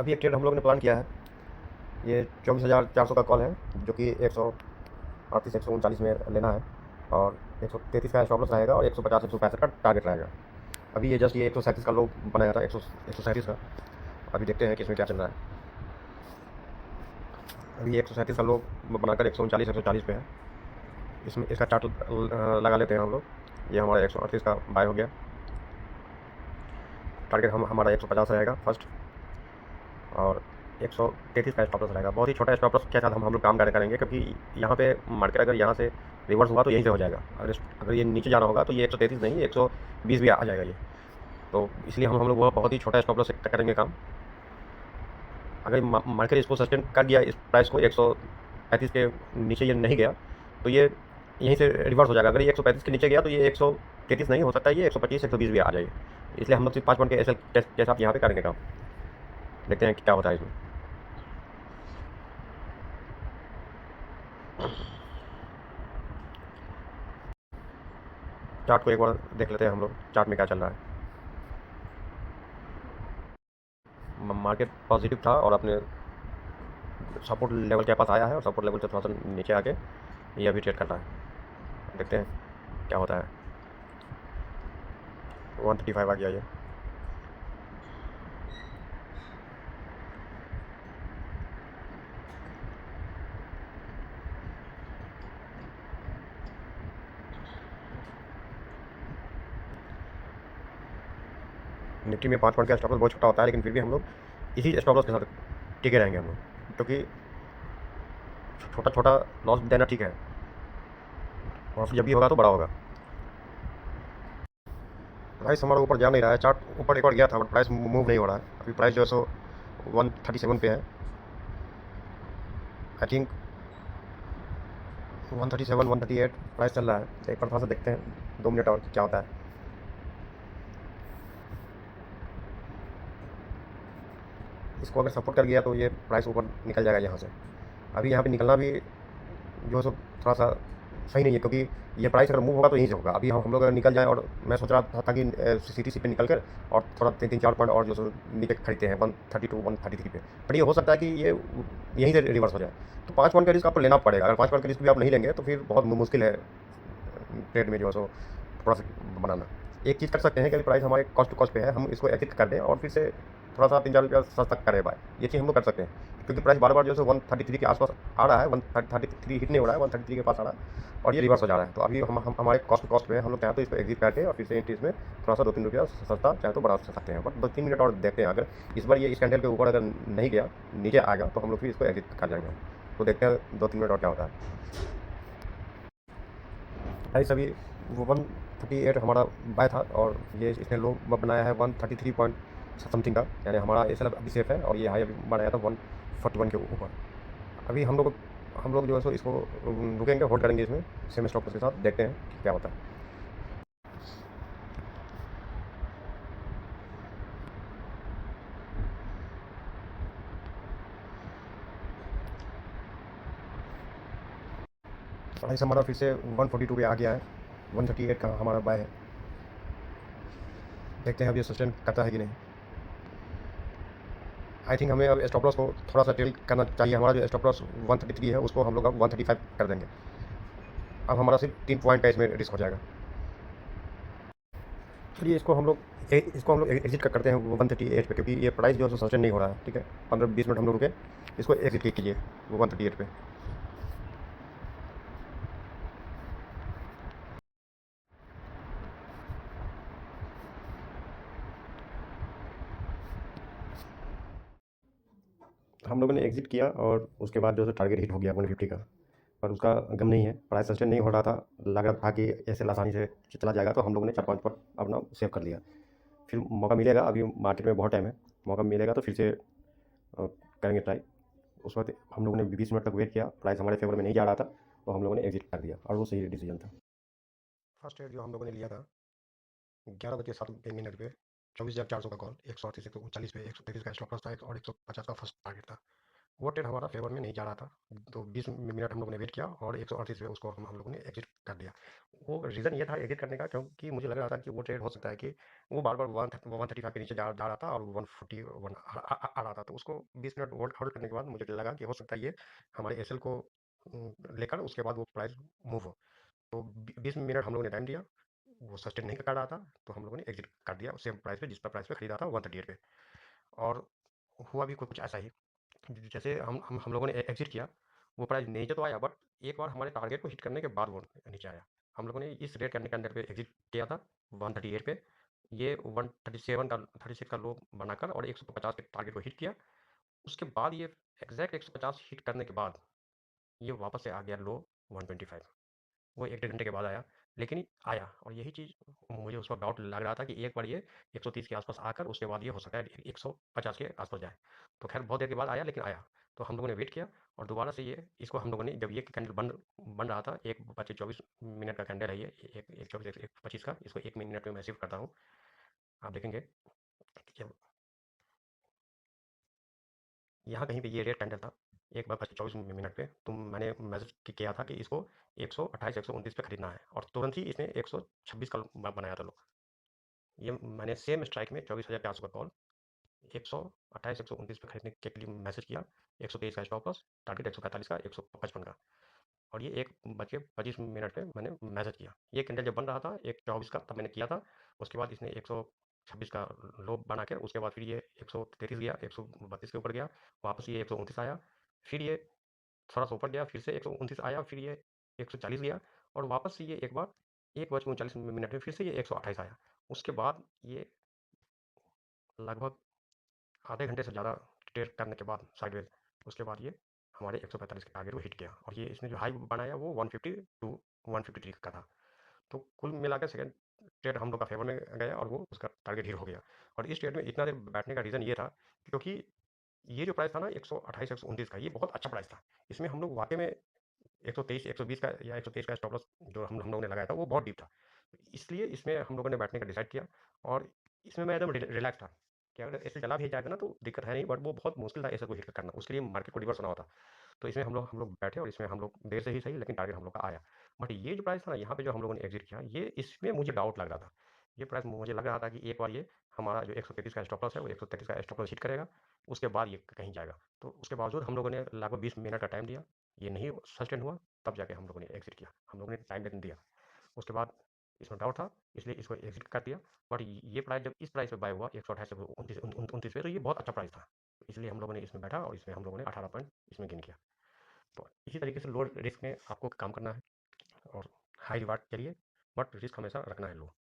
अभी एक ट्रेड हम लोगों ने प्लान किया है। ये 24,400 का कॉल है, जो कि 138 139 में लेना है। और 133 का स्टॉप लॉस रहेगा और 150 165 का टारगेट रहेगा। अभी ये जस्ट ये 137 का लो बनाया था, 137 का। अभी देखते हैं कि इसमें क्या चल रहा है। अभी 137 का लो बनाकर 139 140 पे है। इसमें इसका चार्ट लगा लेते हैं हम लोग। ये हमारा 138 का बाय हो गया। टारगेट हमारा 150 रहेगा फर्स्ट, और 133 का स्टॉप लॉस रहेगा। बहुत ही छोटा स्टॉप लॉस के साथ हम लोग काम करेंगे, क्योंकि यहाँ पे मार्केट अगर यहाँ से रिवर्स हुआ तो यहीं से हो जाएगा। अगर ये नीचे जाना होगा तो ये 133 नहीं, 120 भी आ जाएगा ये। तो इसलिए हम लोग वो बहुत ही छोटा स्टॉप लॉस से करेंगे काम। अगर मार्केट इसको सस्टेन कर दिया, इस प्राइस को 135 के नीचे ये नहीं गया, तो ये यहीं से रिवर्स हो जाएगा। अगर ये 135 के नीचे गया तो ये 133 नहीं हो सकता, ये 125 120 भी आ जाएगी। इसलिए हम लोग सिर्फ 5 पॉइंट के एस एल टेस्ट के साथ यहाँ पे करेंगे काम। देखते हैं क्या होता है इसमें। चार्ट को एक बार देख लेते हैं हम लोग, चार्ट में क्या चल रहा है। मार्केट पॉजिटिव था और अपने सपोर्ट लेवल के पास आया है, और सपोर्ट लेवल से थोड़ा सा नीचे आके ये अभी ट्रेड कर रहा है। देखते हैं क्या होता है। 135 आ गया ये। निफ्टी में 5 पॉइंट का स्टॉप लॉस बहुत छोटा होता है, लेकिन फिर भी हम लोग इसी स्टॉप लॉस के साथ टिके रहेंगे हम लोग, क्योंकि छोटा छोटा लॉस देना ठीक है, और फिर जब भी होगा तो बड़ा होगा। प्राइस हमारा ऊपर जा नहीं रहा है। चार्ट ऊपर एक बार गया था, बट प्राइस मूव नहीं हो रहा है। अभी प्राइस जो है सो 137 पे है। आई थिंक 137 138 प्राइस चल रहा है। एक बार थोड़ा सा देखते हैं 2 मिनट और क्या होता है। इसको अगर सपोर्ट कर गया तो ये प्राइस ऊपर निकल जाएगा यहाँ से। अभी यहाँ पे निकलना भी जो है सो थोड़ा सा सही नहीं है, क्योंकि ये प्राइस अगर मूव होगा तो यहीं से होगा। अभी हम लोग अगर निकल जाएँ, और मैं सोच रहा था कि CTC पे निकल कर और थोड़ा 3 4 पॉइंट और जो सो नीचे खरीदते हैं 132 133 पे। बट ये हो सकता है कि ये यहीं से रिवर्स हो जाए, तो 5 पॉइंट का रिस्क आपको लेना पड़ेगा। अगर 5 पॉइंट का रिस्क भी आप नहीं लेंगे तो फिर बहुत मुश्किल है ट्रेड में जो है सो प्रॉफिट बनाना। एक चीज़ कर सकते हैं कि अभी प्राइस हमारे कॉस्ट टू कॉस्ट पे है, हम इसको एग्जिट कर दें और फिर से थोड़ा सा 3 4 रुपया सस्ता करें बाय। ये चीज़ हम लोग कर सकते हैं, क्योंकि प्राइस बार बार जो है 133 के आसपास आ रहा है। 133 हिट नहीं हो रहा है, 133 के पास आ रहा है और ये रिवर्स हो जा रहा है। तो अभी हम हमारे कॉस्ट टू कॉस्ट पे हम लोग चाहें तो इसको एग्जिट करके और फिर से इंट्रीज में थोड़ा सा 2 3 रुपया सस्ता चाहे तो बढ़ा सकते हैं। बट 2 3 मिनट और देखते हैं। अगर इस बार ये इस कैंडल के ऊपर अगर नहीं गया, नीचे आएगा, तो हम लोग फिर इसको एग्जिट कर जाएंगे। तो देखते हैं 2 3 मिनट और क्या होता है। प्राइस अभी वो 138 हमारा बाय था, और ये इसने लो बनाया है 133 पॉइंट समथिंग का, यानी हमारा एस एल अभी सेफ है, और ये हाई अभी बनाया था 141 के ऊपर। अभी हम लोग जो है सो इसको रुकेंगे, होल्ड करेंगे इसमें सेम स्टॉप के साथ। देखते हैं क्या होता है। प्राइस हमारा फिर से 142 पे आ गया है। 138 का हमारा बाय है। देखते हैं अब ये सस्टेन करता है कि नहीं। आई थिंक हमें अब स्टॉप लॉस को थोड़ा सा टेल करना चाहिए। हमारा जो स्टॉप लॉस 133 है, उसको हम लोग अब 135 कर देंगे। अब हमारा सिर्फ 3 पॉइंट का इसमें रिस्क हो जाएगा। चलिए इसको हम लोग एग्जिट करते हैं 138 पे, क्योंकि ये प्राइस जो है सस्टेन नहीं हो रहा है। ठीक है, 15 20 मिनट हम लोग रुके, इसको एग्जिट कीजिए 138 पे। हम लोगों ने एग्जिट किया, और उसके बाद जो है टारगेट हिट हो गया 150 का। पर उसका गम नहीं है, प्राइस सस्टेन नहीं हो रहा था। लग रहा था कि ऐसे आसानी से चला जाएगा, तो हम लोगों ने 4 5 पर अपना सेव कर लिया। फिर मौका मिलेगा, अभी मार्केट में बहुत टाइम है, मौका मिलेगा तो फिर से करेंगे ट्राई। उस वक्त हम लोगों ने 20 मिनट तक वेट किया, प्राइस हमारे फेवर में नहीं जा रहा था, तो हम लोगों ने एग्जिट कर दिया, और वो सही डिसीजन था। फर्स्ट ट्रेड जो हम लोगों ने लिया था 11 बजे 7 मिनट पे, 24,400 का कॉल, 138 139 पे, 133 का स्टॉप लॉस था, और 150 का फर्स्ट टारगेट था। वो ट्रेड हमारा फेवर में नहीं जा रहा था, तो 20 मिनट हम लोगों ने वेट किया, और 138 पे उसको हम लोगों ने एग्जिट कर दिया। वो रीज़न ये था एग्जिट करने का, क्योंकि मुझे लग रहा था कि वो ट्रेड हो सकता है कि वो बार बार 135 के नीचे जा रहा था, और 141 आ रहा था। तो उसको 20 मिनट होल्ड होल्ड करने के बाद मुझे लगा कि हो सकता है ये हमारे एसएल को लेकर उसके बाद वो प्राइस मूव हो। तो 20 मिनट हम लोगों ने टाइम दिया, वो सस्टेन नहीं कर रहा था, तो हम लोगों ने एग्जिट कर दिया सेम प्राइस पे जिस पर प्राइस पे खरीदा था 138 पे। और हुआ भी कुछ ऐसा ही, जैसे हम लोगों ने एग्जिट किया, वो प्राइस नीचे तो आया, बट एक बार हमारे टारगेट को हिट करने के बाद वो नीचे आया। हम लोगों ने इस रेट करने के अंदर पे एग्जिट किया था 138 पे, ये 137 का 36 का लो बनाकर और 150 के टारगेट को हिट किया। उसके बाद ये एग्जैक्ट 150 हिट करने के बाद ये वापस से आ गया लो 125। वो 1 डेढ़ घंटे के बाद आया, लेकिन आया। और यही चीज़ मुझे उस वक़्त डाउट लग रहा था कि एक बार ये 130 के आस-पास आकर उसके बाद ये हो सकता है 150 के आस-पास जाए। तो ख़ैर बहुत देर के बाद आया, लेकिन आया। तो हम लोगों ने वेट किया और दोबारा से ये इसको हम लोगों ने जब ये कैंडल बन रहा था, 1 बज के 24 मिनट का कैंडल है ये, 1 1 25 का, इसको 1 मिनट में मैं शिफ्ट करता हूँ। आप देखेंगे कि जब यहाँ कहीं पे ये रेड कैंडल था, 1 बज के 24 मिनट पे, तो मैंने मैसेज किया था कि इसको 128 129 पे खरीदना है, और तुरंत ही इसने 126 का बनाया था लो। ये मैंने सेम स्ट्राइक में 24,000 के आसपास कॉल 128 129 पे खरीदने के लिए मैसेज किया, 123 का स्टॉप लॉस, टारगेट 145 का, 155 का। और ये 1 बज के 25 मिनट पे मैंने मैसेज किया। ये कैंडल जब बन रहा था 124 का, तब मैंने किया था। उसके बाद इसने 126 का लो बना के उसके बाद फिर ये 133 गया, 132 के ऊपर गया, वापस ये 129 आया, फिर ये थोड़ा सा ऊपर गया, फिर से 129 आया, फिर ये 140 गया, और वापस से ये एक बार 1 बज के 39 मिनट में फिर से ये 128 आया। उसके बाद ये लगभग आधे घंटे से ज़्यादा ट्रेड करने के बाद साइडवेज, उसके बाद ये हमारे 145 के टारगेट को हिट किया, और ये इसने जो हाई बनाया वो 150 टू 153 का था। तो कुल मिला के सेकंड ट्रेड हम लोग का फेवर में गया और वो उसका टारगेट हिट हो गया। और इस ट्रेड में इतना देर बैठने का रीज़न ये था क्योंकि ये जो प्राइस था ना 128 129 का, ये बहुत अच्छा प्राइस था। इसमें हम लोग वाकई में 123 120 का या 123 का स्टॉप लॉस जो हम लोगों ने लगाया था वो बहुत डीप था। इसलिए इसमें हम लोगों ने बैठने का डिसाइड किया, और इसमें मैं एकदम रिलैक्स था कि अगर ऐसे चला भी जाएगा ना तो दिक्कत है नहीं, बट वो बहुत मुश्किल था ऐसे को हिट करना, उसके लिए मार्केट को रिवर्स होना होता। तो इसमें हम लोग बैठे और इसमें हम लोग देर से ही सही, लेकिन टारगेट हम लोग का आया। बट ये जो प्राइस था ना यहाँ पे जो हम लोगों ने एग्जिट किया, ये इसमें मुझे डाउट लग रहा था। ये प्राइस मुझे लग रहा था कि एक बार ये हमारा जो 133 का स्टॉप लॉस है वो 133 का स्टॉप लॉस हिट करेगा, उसके बाद ये कहीं जाएगा। तो उसके बावजूद हम लोगों ने लगभग 20 मिनट का टाइम दिया, ये नहीं सस्टेन हुआ, तब जाके हम लोगों ने एग्जिट किया। हम लोगों ने टाइम लेकिन दिया। उसके बाद इसमें डाउट था, इसलिए इसको एग्जिट कर दिया। बट ये प्राइस जब इस प्राइस पे बाय हुआ 128 से 29 पे, तो ये बहुत अच्छा प्राइस था। इसलिए हम लोगों ने इसमें बैठा और इसमें हम लोगों ने 18 पॉइंट इसमें गेन किया। तो इसी तरीके से लो रिस्क में आपको काम करना है और हाई रिवार्ड के लिए, बट रिस्क हमेशा रखना है लो।